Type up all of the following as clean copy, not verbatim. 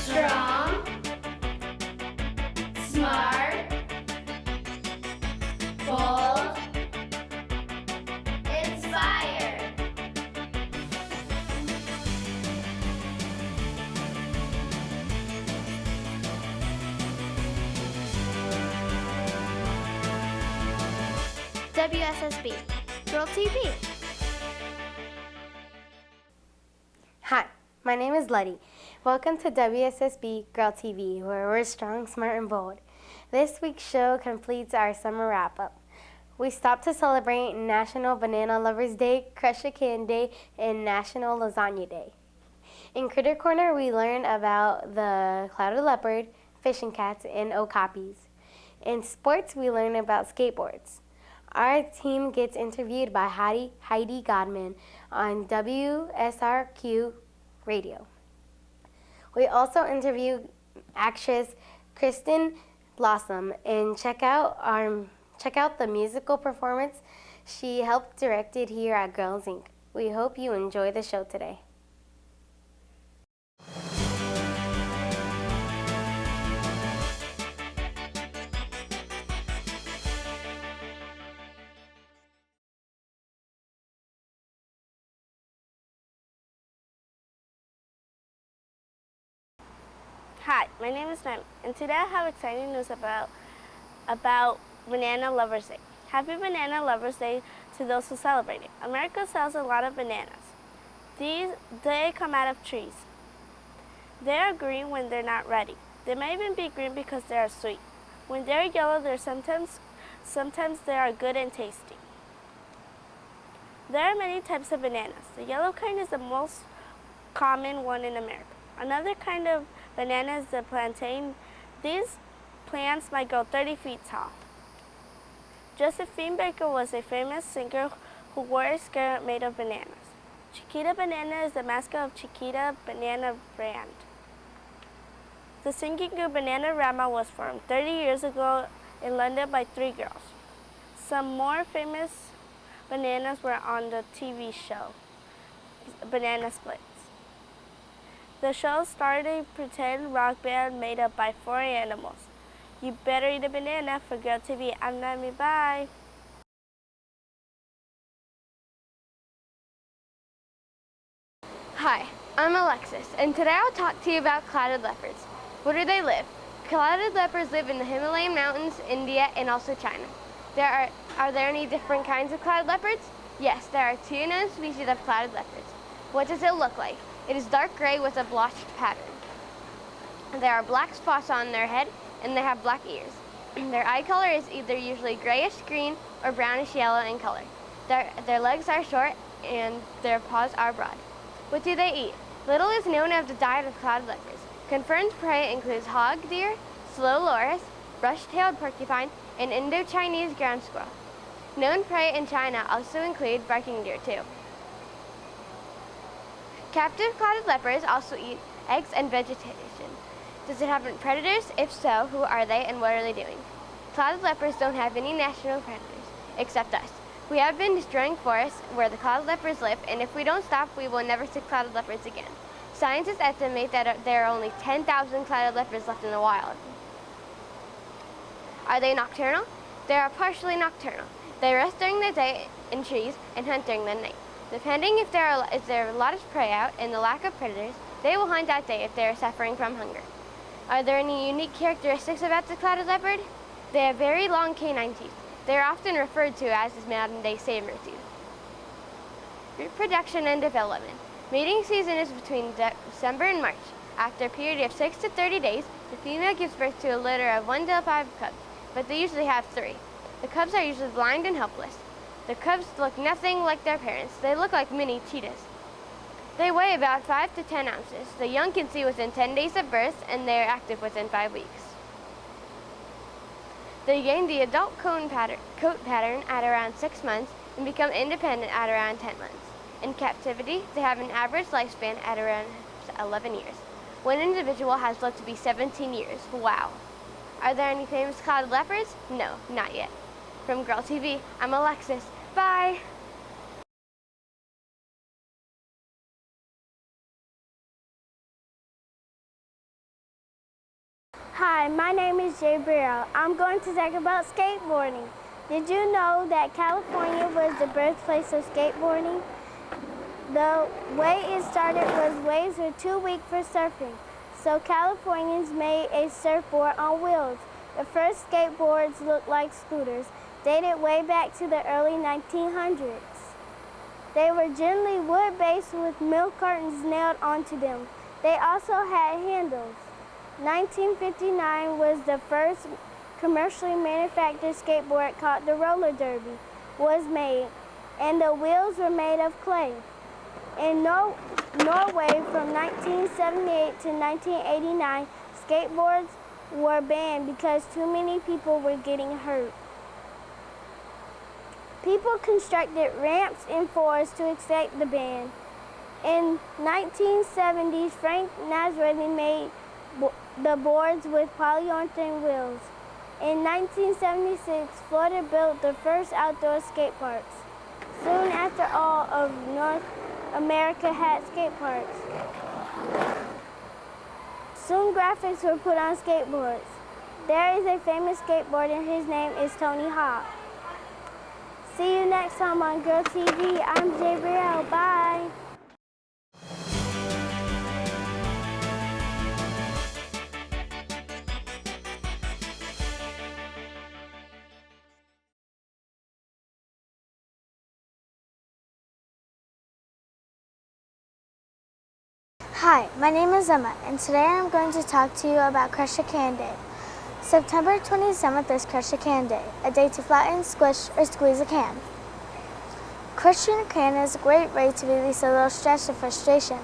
Strong, smart, bold, inspired. WSSB, Girl TV. Hi, my name is Letty. Welcome to WSSB Girl TV, where we're strong, smart, and bold. This week's show completes our summer wrap-up. We stopped to celebrate National Banana Lovers Day, Crush a Can Day, and National Lasagna Day. In Critter Corner, we learned about the clouded leopard, fishing cats, and okapis. In sports, we learned about skateboards. Our team gets interviewed by Heidi Godman on WSRQ radio. We also interview actress Kristen Blossom and check out the musical performance she helped directed here at Girls Inc. We hope you enjoy the show today. Hi, my name is Naomi, and today I have exciting news about Banana Lovers Day. Happy Banana Lovers Day to those who celebrate it. America sells a lot of bananas. They come out of trees. They are green when they're not ready. They may even be green because they are sweet. When they are yellow, sometimes they are good and tasty. There are many types of bananas. The yellow kind is the most common one in America. Another kind of banana is the plantain. These plants might grow 30 feet tall. Josephine Baker was a famous singer who wore a skirt made of bananas. Chiquita Banana is the mascot of Chiquita Banana brand. The singing group Bananarama was formed 30 years ago in London by 3 girls. Some more famous bananas were on the TV show, Banana Splits. The show starred a pretend rock band made up by 4 animals. You better eat a banana for Girl TV. I'm Naomi. Bye. Hi, I'm Alexis, and today I'll talk to you about clouded leopards. Where do they live? Clouded leopards live in the Himalayan mountains, India, and also China. Are there any different kinds of clouded leopards? Yes, there are 2 known species of clouded leopards. What does it look like? It is dark gray with a blotched pattern. There are black spots on their head, and they have black ears. Their eye color is either usually grayish green or brownish yellow in color. Their legs are short, and their paws are broad. What do they eat? Little is known of the diet of clouded leopards. Confirmed prey includes hog deer, slow loris, brush-tailed porcupine, and Indo-Chinese ground squirrel. Known prey in China also include barking deer too. Captive clouded leopards also eat eggs and vegetation. Does it have predators? If so, who are they and what are they doing? Clouded leopards don't have any natural predators, except us. We have been destroying forests where the clouded leopards live, and if we don't stop, we will never see clouded leopards again. Scientists estimate that there are only 10,000 clouded leopards left in the wild. Are they nocturnal? They are partially nocturnal. They rest during the day in trees and hunt during the night. Depending if there are a lot of prey out and the lack of predators, they will hunt at day if they are suffering from hunger. Are there any unique characteristics about the clouded leopard? They have very long canine teeth. They are often referred to as the modern-day saber tooth. Reproduction and development. Mating season is between December and March. After a period of 6 to 30 days, the female gives birth to a litter of 1 to 5 cubs, but they usually have 3. The cubs are usually blind and helpless. The cubs look nothing like their parents. They look like mini cheetahs. They weigh about 5 to 10 ounces. The young can see within 10 days of birth, and they are active within 5 weeks. They gain the adult coat pattern at around 6 months and become independent at around 10 months. In captivity, they have an average lifespan at around 11 years. One individual has lived to be 17 years. Wow. Are there any famous clouded leopards? No, not yet. From Girl TV, I'm Alexis. Bye! Hi, my name is Jabriel. I'm going to talk about skateboarding. Did you know that California was the birthplace of skateboarding? The way it started was waves were too weak for surfing, so Californians made a surfboard on wheels. The first skateboards looked like scooters, dated way back to the early 1900s. They were generally wood-based with milk cartons nailed onto them. They also had handles. 1959 was the first commercially manufactured skateboard called the roller derby was made, and the wheels were made of clay. In Norway from 1978 to 1989, skateboards were banned because too many people were getting hurt. People constructed ramps in forests to escape the ban. In 1970s, Frank Nasreddin made the boards with polyurethane wheels. In 1976, Florida built the first outdoor skate parks. Soon after, all of North America had skate parks. Soon graphics were put on skateboards. There is a famous skateboarder, his name is Tony Hawk. See you next time on Girl TV. I'm Jabriel. Bye. Hi, my name is Emma, and today I'm going to talk to you about Crush a Can Day. September 27th is Crush a Can Day, a day to flatten, squish, or squeeze a can. Crushing a can is a great way to release a little stress or frustration,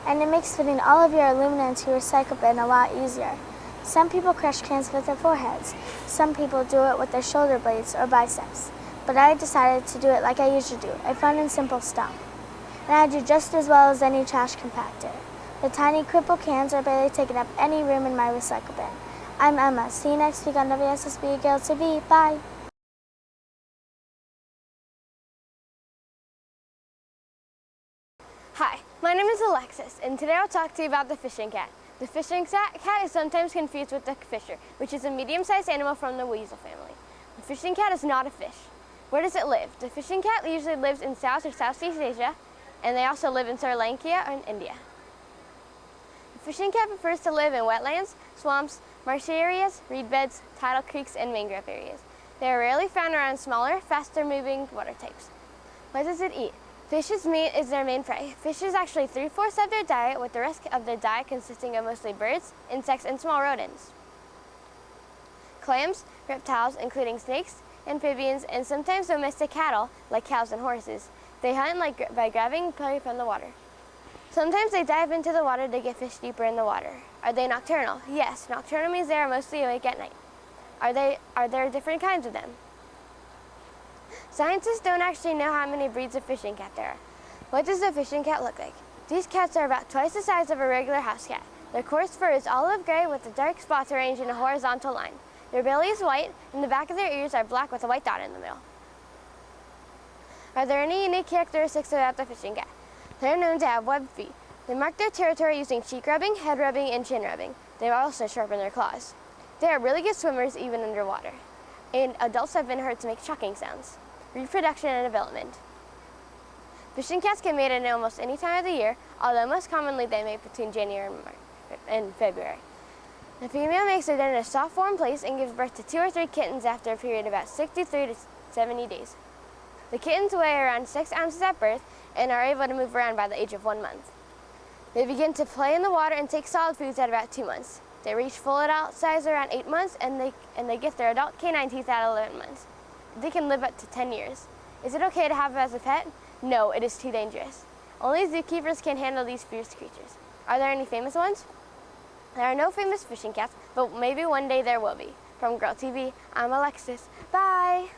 and it makes fitting all of your aluminum into your recycle bin a lot easier. Some people crush cans with their foreheads. Some people do it with their shoulder blades or biceps. But I decided to do it like I usually do, a fun and simple stomp. And I do just as well as any trash compactor. The tiny crippled cans are barely taking up any room in my recycle bin. I'm Emma. See you next week on WSSB Girl TV. Bye. Hi, my name is Alexis, and today I'll talk to you about the fishing cat. The fishing cat is sometimes confused with the fisher, which is a medium-sized animal from the weasel family. The fishing cat is not a fish. Where does it live? The fishing cat usually lives in South or Southeast Asia, and they also live in Sri Lanka and India. The fishing cat prefers to live in wetlands, swamps, marshy areas, reed beds, tidal creeks, and mangrove areas. They are rarely found around smaller, faster-moving water types. What does it eat? Fish's meat is their main prey. Fish is actually 3/4 of their diet, with the rest of their diet consisting of mostly birds, insects, and small rodents. Clams, reptiles, including snakes, amphibians, and sometimes domestic cattle, like cows and horses. They hunt by grabbing prey from the water. Sometimes they dive into the water to get fish deeper in the water. Are they nocturnal? Yes, nocturnal means they are mostly awake at night. Are there different kinds of them? Scientists don't actually know how many breeds of fishing cat there are. What does a fishing cat look like? These cats are about twice the size of a regular house cat. Their coarse fur is olive gray with the dark spots arranged in a horizontal line. Their belly is white, and the back of their ears are black with a white dot in the middle. Are there any unique characteristics about the fishing cat? They're known to have webbed feet. They mark their territory using cheek rubbing, head rubbing, and chin rubbing. They also sharpen their claws. They are really good swimmers even underwater. And adults have been heard to make chucking sounds. Reproduction and development. Fishing cats can mate at almost any time of the year, although most commonly they mate between January and February. The female makes her den in a soft, warm place and gives birth to 2 or 3 kittens after a period of about 63 to 70 days. The kittens weigh around 6 ounces at birth and are able to move around by the age of 1 month. They begin to play in the water and take solid foods at about 2 months. They reach full adult size around 8 months, and they get their adult canine teeth at 11 months. They can live up to 10 years. Is it okay to have them as a pet? No, it is too dangerous. Only zookeepers can handle these fierce creatures. Are there any famous ones? There are no famous fishing cats, but maybe one day there will be. From Girl TV, I'm Alexis. Bye!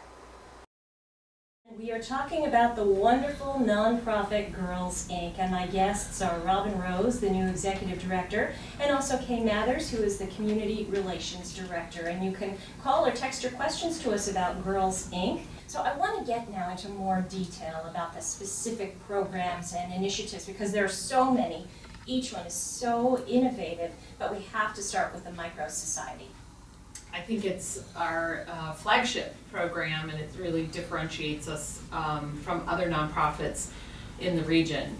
We are talking about the wonderful nonprofit Girls Inc. and my guests are Robin Rose, the new executive director, and also Kay Mathers, who is the community relations director. And you can call or text your questions to us about Girls Inc. So I want to get now into more detail about the specific programs and initiatives because there are so many Each one is so innovative, but we have to start with the Micro Society. I think it's our flagship program, and it really differentiates us from other nonprofits in the region.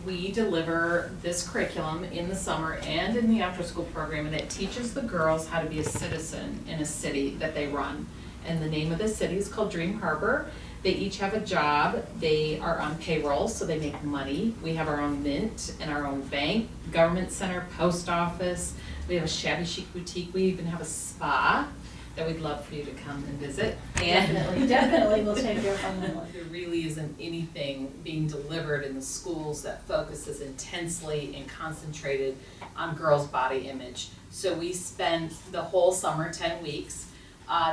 We deliver this curriculum in the summer and in the after-school program, and it teaches the girls how to be a citizen in a city that they run. And the name of the city is called Dream Harbor. They each have a job. They are on payroll, so they make money. We have our own mint and our own bank, government center, post office. We have a shabby chic boutique. We even have a spa that we'd love for you to come and visit. And Definitely, we'll take you up on that one. there really isn't anything being delivered in the schools that focuses intensely and concentrated on girls' body image. So we spend the whole summer, 10 weeks,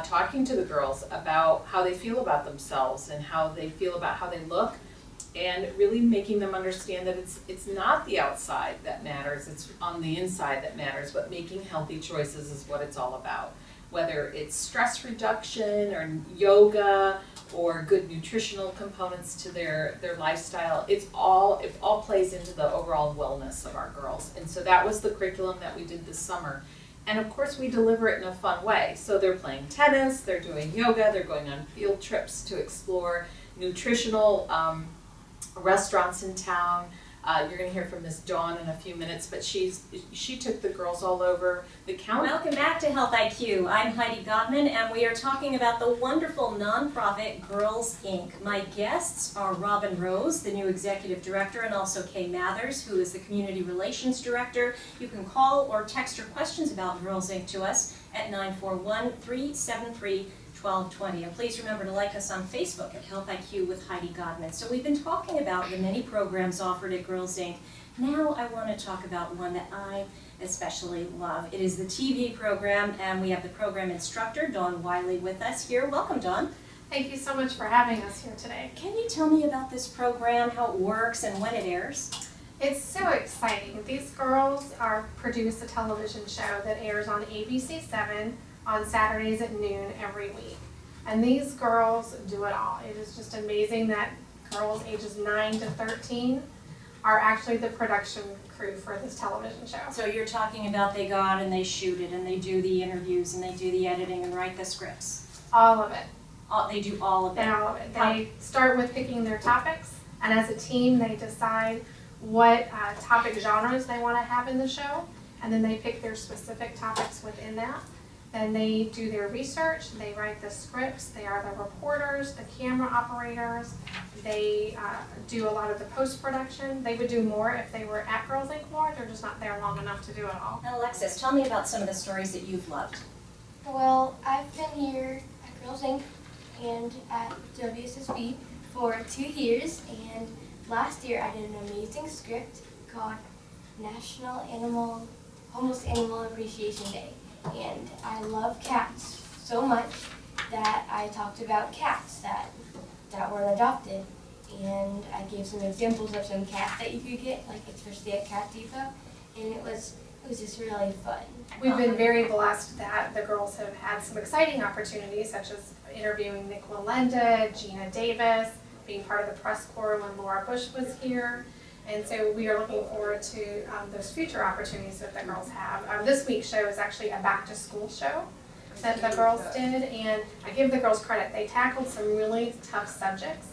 talking to the girls about how they feel about themselves and how they feel about how they look, and really making them understand that it's not the outside that matters, it's on the inside that matters, but making healthy choices is what it's all about. Whether it's stress reduction or yoga or good nutritional components to their lifestyle, it all plays into the overall wellness of our girls. And so that was the curriculum that we did this summer. And of course we deliver it in a fun way. So they're playing tennis, they're doing yoga, they're going on field trips to explore nutritional restaurants in town. You're going to hear from Miss Dawn in a few minutes, but she took the girls all over the county. Welcome back to Health IQ. I'm Heidi Godman, and we are talking about the wonderful nonprofit Girls Inc. My guests are Robin Rose, the new executive director, and also Kay Mathers, who is the community relations director. You can call or text your questions about Girls Inc. to us at 941-373-1220. And please remember to like us on Facebook at Health IQ with Heidi Godman. So we've been talking about the many programs offered at Girls Inc. Now I want to talk about one that I especially love. It is the TV program, and we have the program instructor, Dawn Wiley, with us here. Welcome, Dawn. Thank you so much for having us here today. Can you tell me about this program, how it works, and when it airs? It's so exciting. These girls produce a television show that airs on ABC7 on Saturdays at noon every week. And these girls do it all. It is just amazing that girls ages 9 to 13 are actually the production crew for this television show. So you're talking about they go out and they shoot it, and they do the interviews, and they do the editing and write the scripts. All of it. They do all of it. And all of it. They start with picking their topics, and as a team they decide what topic genres they want to have in the show, and then they pick their specific topics within that. Then they do their research, they write the scripts, they are the reporters, the camera operators, they do a lot of the post-production. They would do more if they were at Girls Inc. more, they're just not there long enough to do it all. Now, Alexis, tell me about some of the stories that you've loved. Well, I've been here at Girls Inc. and at WSSB for 2 years, and last year I did an amazing script called Homeless Animal Appreciation Day. And I love cats so much that I talked about cats that were adopted, and I gave some examples of some cats that you could get, like especially at Cat Depot, and it was just really fun. We've been very blessed that the girls have had some exciting opportunities, such as interviewing Nick Walenda, Gina Davis, being part of the press corps when Laura Bush was here. And so we are looking forward to those future opportunities that the girls have. This week's show is actually a back-to-school show that the girls did, and I give the girls credit. They tackled some really tough subjects,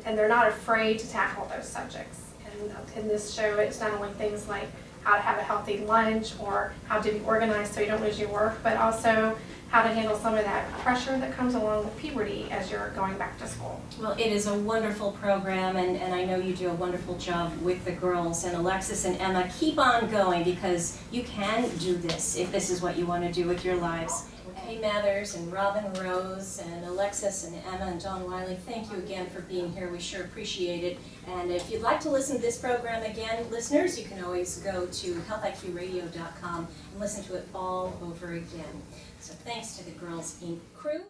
and they're not afraid to tackle those subjects. And in this show, it's not only things like how to have a healthy lunch or how to be organized so you don't lose your work, but also how to handle some of that pressure that comes along with puberty as you're going back to school. Well, it is a wonderful program, and I know you do a wonderful job with the girls. And Alexis and Emma, keep on going, because you can do this if this is what you want to do with your lives. Kay Mathers and Robin Rose and Alexis and Emma and Dawn Wiley, thank you again for being here. We sure appreciate it. And if you'd like to listen to this program again, listeners, you can always go to healthiqradio.com and listen to it all over again. So thanks to the Girls Inc. crew.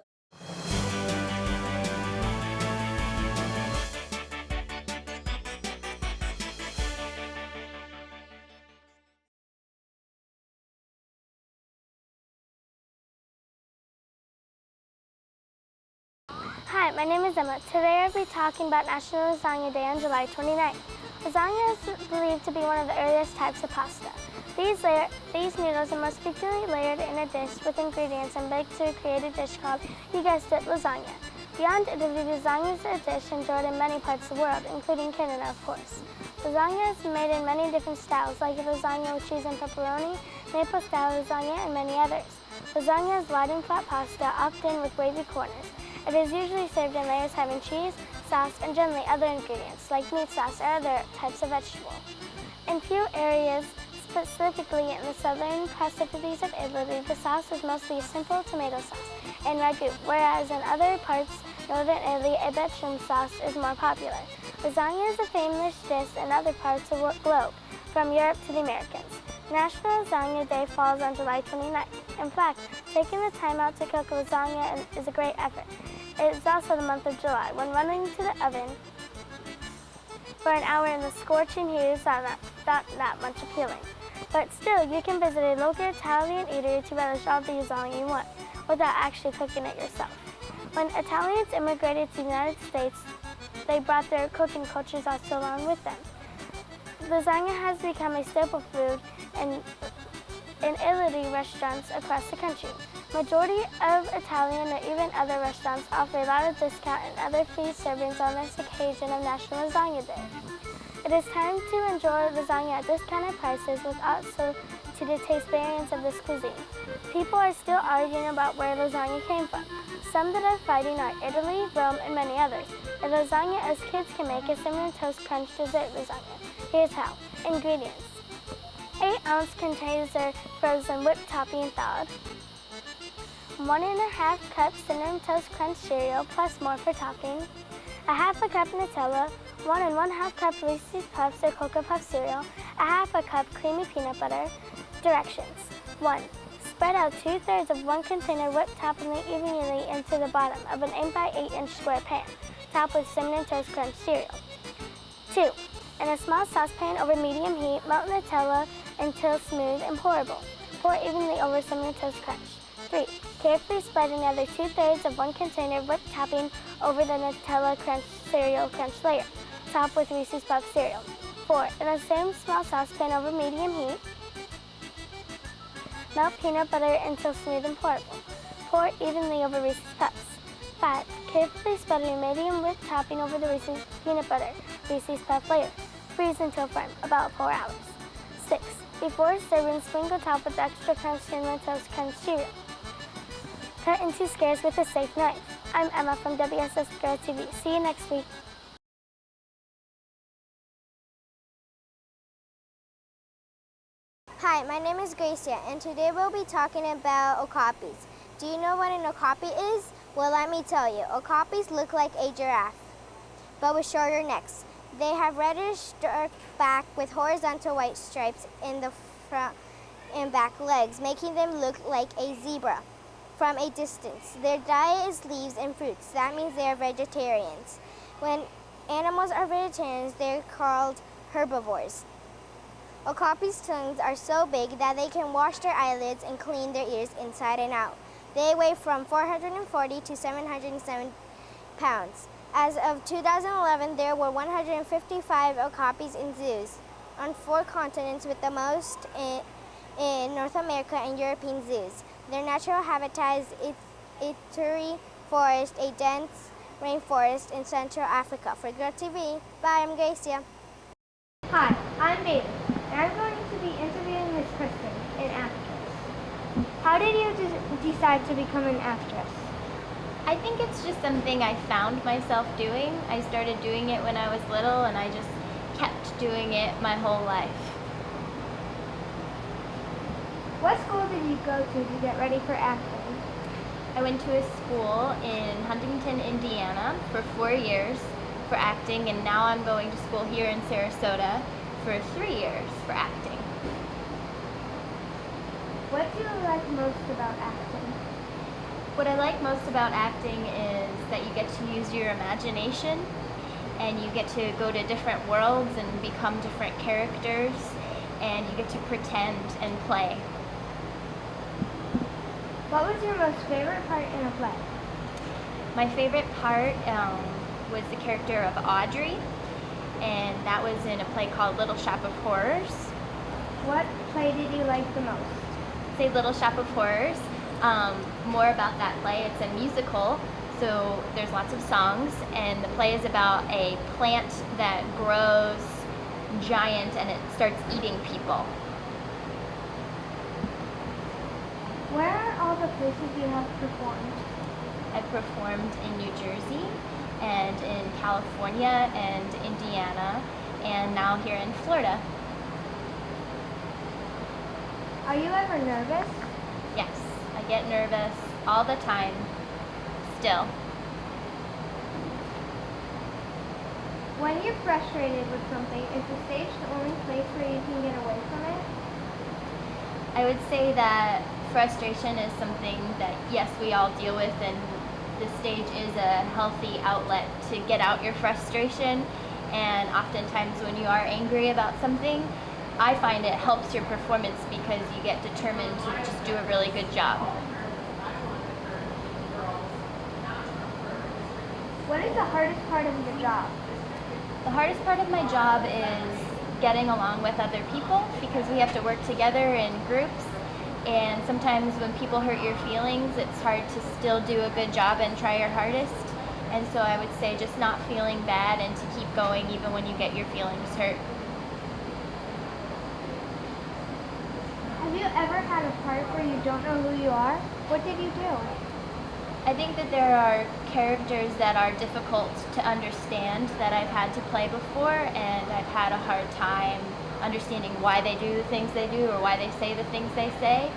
Hi, my name is Emma. Today I'll be talking about National Lasagna Day on July 29th. Lasagna is believed to be one of the earliest types of pasta. These noodles are most frequently layered in a dish with ingredients and baked to create a dish called, you guessed it, lasagna. Beyond Italy, lasagna is a dish enjoyed in many parts of the world, including Canada, of course. Lasagna is made in many different styles, like lasagna with cheese and pepperoni, maple-style lasagna, and many others. Lasagna is light and flat pasta, often with wavy corners. It is usually served in layers having cheese, sauce, and generally other ingredients, like meat sauce or other types of vegetable. In few areas, specifically in the southern precipices of Italy, the sauce is mostly a simple tomato sauce and ragu, whereas in other parts, northern Italy, a bechamel sauce is more popular. Lasagna is a famous dish in other parts of the globe, from Europe to the Americas. National Lasagna Day falls on July 29th. In fact, taking the time out to cook lasagna is a great effort. It is also the month of July, when running to the oven for an hour in the scorching heat is not that much appealing. But still, you can visit a local Italian eatery to relish all the lasagna you want, without actually cooking it yourself. When Italians immigrated to the United States, they brought their cooking cultures also along with them. Lasagna has become a staple food in Italy restaurants across the country. Majority of Italian or even other restaurants offer a lot of discount and other free servings on this occasion of National Lasagna Day. It is time to enjoy lasagna at discounted prices with also to the taste variants of this cuisine. People are still arguing about where lasagna came from. Some that are fighting are Italy, Rome, and many others. A lasagna as kids can make a cinnamon toast crunch dessert lasagna. Here's how. Ingredients. 8-ounce container frozen whipped topping thawed. 1½ cup cinnamon toast crunch cereal plus more for topping. A half a cup Nutella. 1 1/2 cup Reese's Puffs or Cocoa Puff cereal. A half a cup creamy peanut butter. Directions. 1. Spread out 2/3 of 1 container whipped topping evenly into the bottom of an 8 by 8 inch square pan. Top with cinnamon toast crunch cereal. 2. In a small saucepan over medium heat, melt Nutella until smooth and pourable. Pour evenly over cinnamon toast crunch. 3. Carefully spread another 2/3 of 1 container whipped topping over the Nutella crunch cereal crunch layer. Top with Reese's Puff cereal. 4. In the same small saucepan over medium heat, melt peanut butter until smooth and pourable. Pour evenly over Reese's Puffs. 5. Carefully spread a medium whipped topping over the Reese's peanut butter Reese's Puff layer. Freeze until firm, about 4 hours. 6. Before serving, sprinkle top with extra crunch cinnamon toast crunch cereal. Cut into squares with a safe knife. I'm Emma from WSRQ TV. See you next week. Hi, my name is Gracia, and today we'll be talking about okapis. Do you know what an okapi is? Well, let me tell you. Okapis look like a giraffe, but with shorter necks. They have reddish dark back with horizontal white stripes in the front and back legs, making them look like a zebra from a distance. Their diet is leaves and fruits. That means they are vegetarians. When animals are vegetarians, they're called herbivores. Okapis' tongues are so big that they can wash their eyelids and clean their ears inside and out. They weigh from 440 to 707 pounds. As of 2011, there were 155 okapis in zoos on 4 continents, with the most in North America and European zoos. Their natural habitat is Ituri forest, a dense rainforest in Central Africa. For Girl TV, bye, I'm Gracia. Hi, I'm Bailey, and I'm going to be interviewing Miss Kristen, an actress. How did you decide to become an actress? I think it's just something I found myself doing. I started doing it when I was little, and I just kept doing it my whole life. What school did you go to get ready for acting? I went to a school in Huntington, Indiana for 4 years for acting, and now I'm going to school here in Sarasota for 3 years for acting. What do you like most about acting? What I like most about acting is that you get to use your imagination, and you get to go to different worlds and become different characters, and you get to pretend and play. What was your most favorite part in a play? My favorite part was the character of Audrey, and that was in a play called Little Shop of Horrors. What play did you like the most? Say Little Shop of Horrors. More about that play. It's a musical, so there's lots of songs, and the play is about a plant that grows giant and it starts eating people. Where are all the places you have performed? I've performed in New Jersey and in California and Indiana and now here in Florida. Are you ever nervous? Yes, I get nervous all the time, still. When you're frustrated with something, is the stage the only place where you can get away from it? I would say that frustration is something that, yes, we all deal with, and the stage is a healthy outlet to get out your frustration. And oftentimes when you are angry about something, I find it helps your performance because you get determined to just do a really good job. What is the hardest part of your job? The hardest part of my job is getting along with other people because we have to work together in groups, and sometimes when people hurt your feelings, it's hard to still do a good job and try your hardest. And so I would say just not feeling bad and to keep going even when you get your feelings hurt. Have you ever had a part where you don't know who you are? What did you do? I think that there are characters that are difficult to understand that I've had to play before, and I've had a hard time understanding why they do the things they do or why they say the things they say.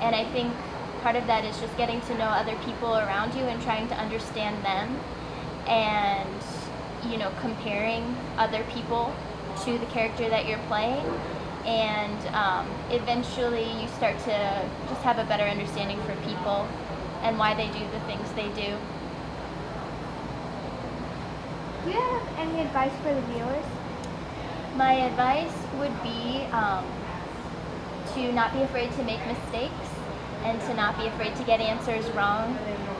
And I think part of that is just getting to know other people around you and trying to understand them, and comparing other people to the character that you're playing. And eventually you start to just have a better understanding for people and why they do the things they do. Do you have any advice for the viewers? My advice would be to not be afraid to make mistakes and to not be afraid to get answers wrong,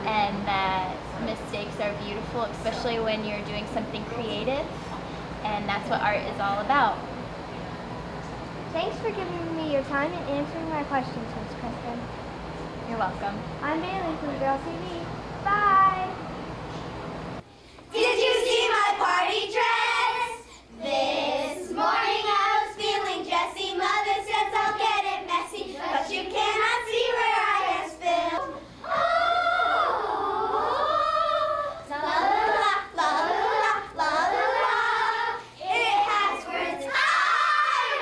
and that mistakes are beautiful, especially when you're doing something creative, and that's what art is all about. Thanks for giving me your time and answering my questions, Ms. Kristen. You're welcome. I'm Bailey from Girl TV. Bye! Did you see my party dress? This morning I was feeling dressy. Mother says I'll get it messy, but you cannot see where I have spilled. Oh, la la la, la la la, la la la. It has words I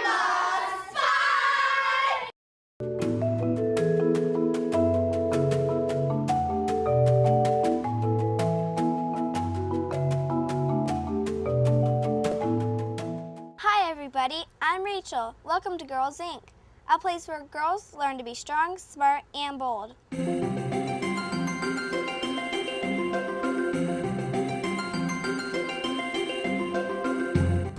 lost five. Hi everybody, I'm Rachel. Welcome to Girls Inc., a place where girls learn to be strong, smart, and bold.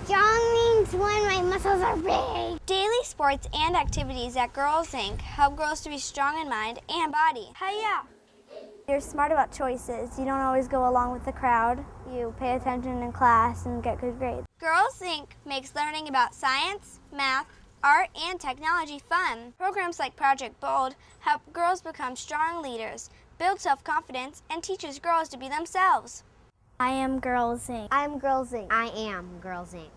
Strong means when my muscles are big. Daily sports and activities at Girls Inc. help girls to be strong in mind and body. Hiya! You're smart about choices. You don't always go along with the crowd. You pay attention in class and get good grades. Girls Inc. makes learning about science, math, art, and technology fun. Programs like Project Bold help girls become strong leaders, build self-confidence, and teaches girls to be themselves. I am Girls Inc. I'm Girls Inc. I am Girls Inc.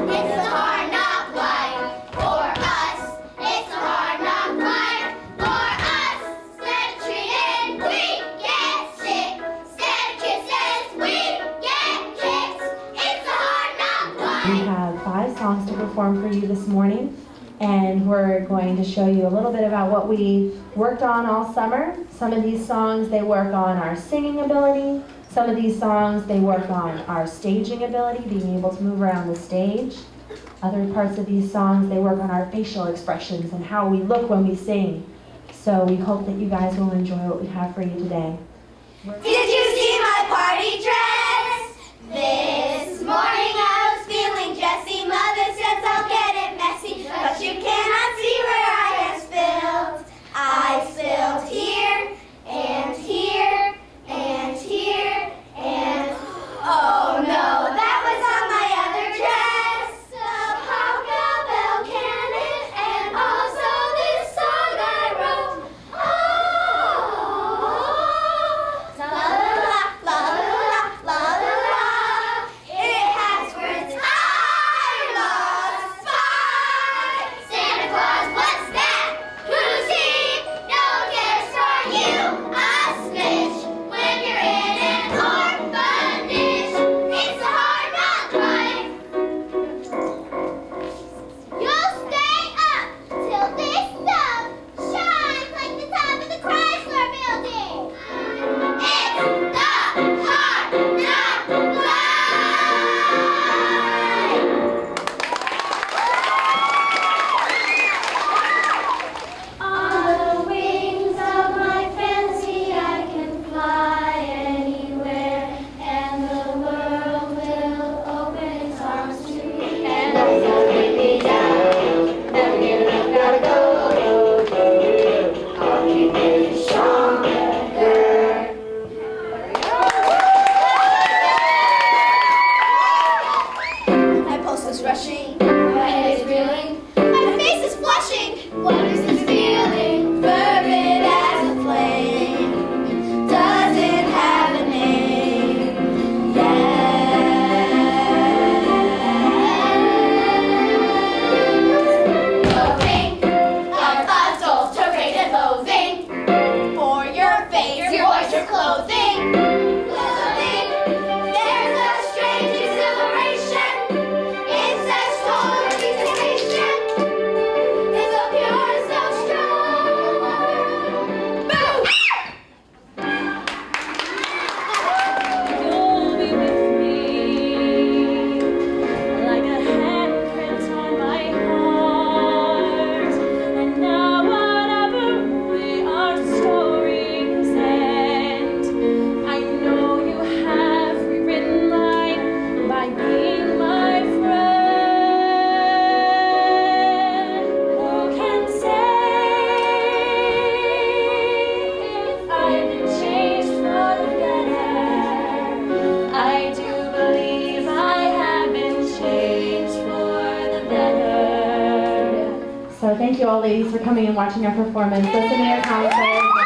It's a hard knock life for us. It's a hard knock life for us. Instead of treated, we get sick. Instead of kisses, we get kicks. It's a hard knock life. We have 5 songs to perform for you this morning, and we're going to show you a little bit about what we worked on all summer. Some of these songs, they work on our singing ability. Some of these songs, they work on our staging ability, being able to move around the stage. Other parts of these songs, they work on our facial expressions and how we look when we sing. So we hope that you guys will enjoy what we have for you today. Did you see my party dress? rushing, my head is reeling, my face is flushing. What is this feeling? Fervid as a flame, doesn't have a name yet. Loathing of adulterated loathing for your face, your voice, your clothing. Loathing, there's a strange exhilaration. It's such total desiccation. It's so pure, so strong. Boom! You'll be with me like a handprint on my heart. And now whatever way our stories end, I know you have rewritten mine by being my friend. Who can say if I've been changed for the better? I do believe I have been changed for the better. So thank you all ladies for coming and watching our performance. Listen to your counselors.